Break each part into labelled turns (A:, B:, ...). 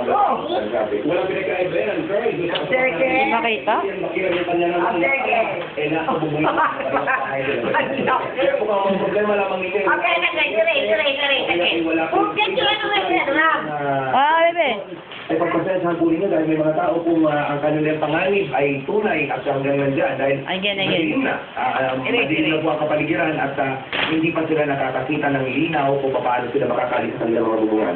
A: Walang pinagkaiba yan, girl.
B: Hindi makita?
A: Problema lamang ito.
B: Bebe.
A: Ay pagpasensahan po ninyo dahil may mga tao kung ang kanilang panganib ay tunay at hanggang nandiyan dahil madilim na po ang kapaligiran at hindi pa sila nakakakita ng linaw kung paano sila makakalis sa kanilang mga bubungan.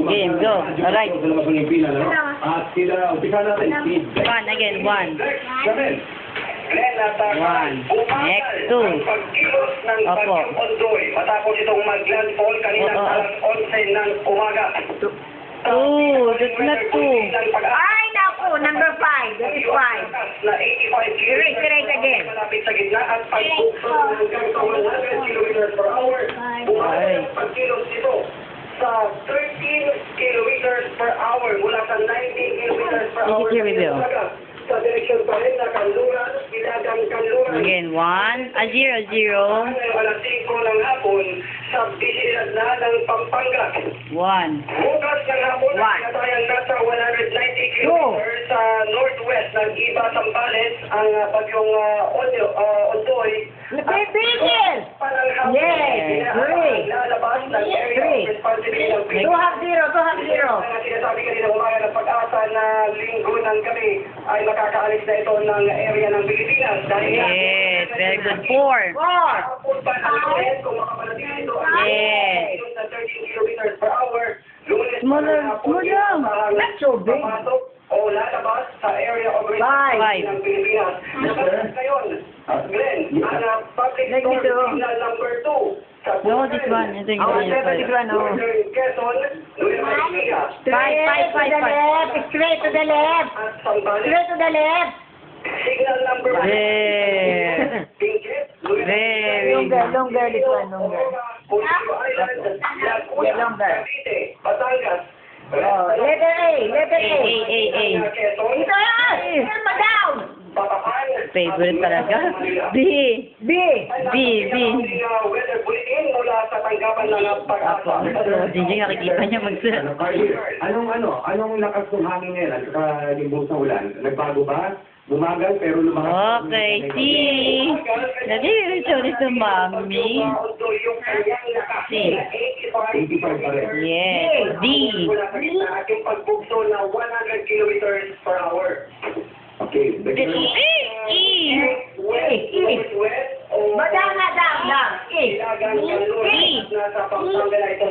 B: Game, go. Alright.
A: At sila, umpisa natin.
B: One again, one.
A: Jamel.
B: One. Next, two. Opo.
C: Matapos itong mag-landfall kanina alas 11 ng umaga.
B: Two. That's not two.
D: Ay, naku, number 5. That is 5.
C: Na 85 kilometers
D: Correct again.
C: malapit sa gitna at pagbukso hanggang sa 100 kilometers per hour. Bumagal ang pagkilos nito sa 13 kilometers per hour mula sa 19 kilometers per hour. Sa direksyon pa rin na Kanluran, Bilagang Kanluran.
B: Again, 1, 0, 0.
C: Alas 5 ng hapon sa bisilidad na ng Pampanga.
B: 1.
C: Bukas ng hapon, natayang nasa 190 kilometers sa northwest ng Iba, Zambales, ang bagyong Ondoy.
D: Napipigil! Yes, great.
C: Lalabas ng area of responsibility ng Pilipinas.
D: 2-0.
C: Sinasabi kanina umaga ng pag-asa na linggo ng gabi ay makakaalis na ito ng area ng Pilipinas.
B: Yes, very good. 4.
C: Hapon pa ng Lunes, kung makapanatili ito,
B: Yes.
C: sa 13 kilometers per hour. Lunes pa
B: Smaller,
C: ng hapon,
B: smaller.
D: That's so big.
C: papasok o lalabas sa area of
B: Five.
C: responsibility ng Pilipinas. Nakalabas ngayon, Glenn, ang public
D: Like
C: storm
D: dito.
C: signal number 2.
B: No, this one. Ito yung ganyan.
C: Northern Quezon, Nueva Ecija,
B: Five.
D: Straight to the left.
C: at Zambales.
D: Straight to the left.
C: Signal number 1.
B: There.
C: Pinket,
B: Very good.
D: Longer, this one, longer.
C: Pulido Island,
D: Longer.
C: Cavite, Batangas.
D: Oh, letter A.
B: A.
C: Quezon,
D: Ito yan! Turn mo down!
C: Bataan,
B: Favorite talaga. B.
D: B.
C: Weather bulletin mula sa tanggapan ng pag-asa.
B: Hindi nakikita niya magsulat.
A: Anong lakas ng hangin ngayon at saka limbong sa ulan? Nagbago ba? Bumagal pero lumakas.
B: Okay, C. Nadidiretso ulit sa mami. C.
A: 85 pa rin.
B: Yes. D.
C: Mula sa gitna at yung pagbugso na 100 kilometers per hour.
A: Okay.
B: E.
C: West o
D: Down.
C: Ilagan Kanluran, nasa Pampanga na ito.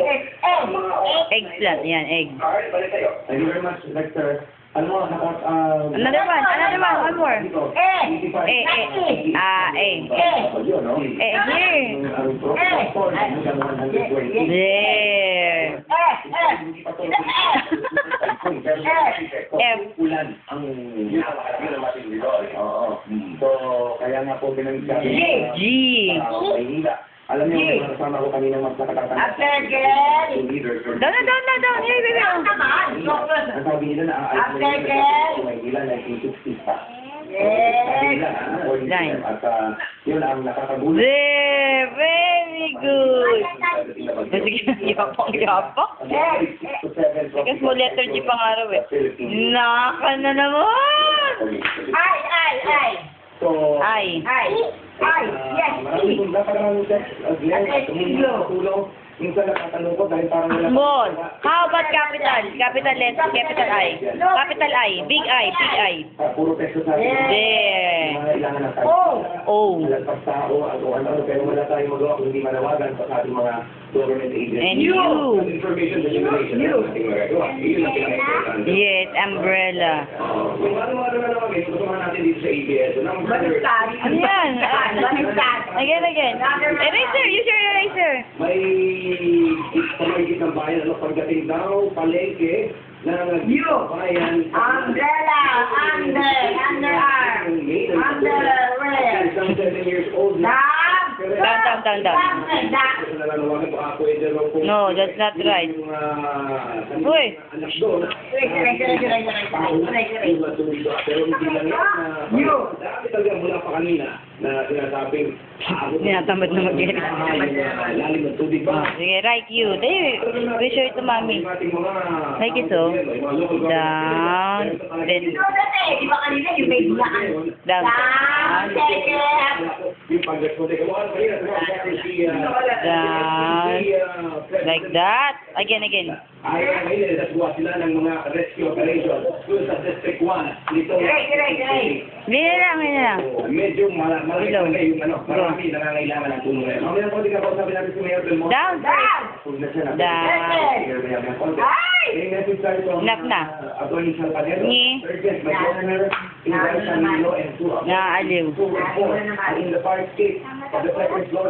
B: Eggs lang. Yan, egg.
C: Alright, balik tayo.
A: Thank you very much, Lecter.
B: Another one. One more. A. Here. There. F.
A: Ulan ang So, kaya nga po pinagsabi
B: G.
A: Maynila. Alam niyo, may mga kasama ko kanina mas nakatatanong.
B: Down. Here, baby.
A: Ang sabi nila na aalis na yung sa Maynila 1960s pa.
B: Nine.
A: At yun ang nakakagulat.
B: There. Very good. Yapang. Kasi mo letter G pang araw eh. Naka na naman.
A: So,
B: I.
D: Yes.
A: maraming text, Glenn, tumulong. Minsan nakatanong ko dahil parang wala.
B: Small. How about capital? Capital letter, capital I. Capital I. Big I.
A: Puro text sa akin.
B: There.
A: Kailangan ng tao.
B: O.
A: Lagpas tao, ano, pero wala tayong magawa kung hindi manawagan sa ating mga government agencies.
B: And you.
A: Information dissemination. Yun ang ating magagawa. Yun ang pinaka-importante.
B: Yes, umbrella.
A: Kung ano na naman, gusto nga natin dito sa ABS.
B: Ano yan? Again. Eraser. Use your eraser.
A: May pamagigit ng bayan, pagdating daw, palengke, na bayan.
D: Umbrella. Underarm. Underwear.
A: Some 7 years old.
D: Lab.
B: Down. No, that's not right. Uy!
A: Dami talaga mula pa kanina na sinasabing
B: Tinatamad na mag-get.
A: lalim ng tubig ba?
B: Sige, right you. We show it to mommy. Like it so. Down. Then,
D: Di ba kanina yung may bulaan?
B: down.
A: Yung pag-responde ka mo,
B: Down. Like that. Again.
A: ay ngayon, nasuwa sila ng mga rescue operations doon sa District 1 dito.
B: Hindi na lang.
A: Medyo malaki talaga yung marami nangangailangan ng tulong ngayon. Mamaya po, di ka kausapin natin si Mayor Belmont.
B: Down.
A: Huwag na siya
B: Down. Enough na.
A: Attorney Salpadero,
B: Ni.
A: Sergeant Major, Inday Camilo, and two
B: Naaliw.
A: in the fire escape of the second floor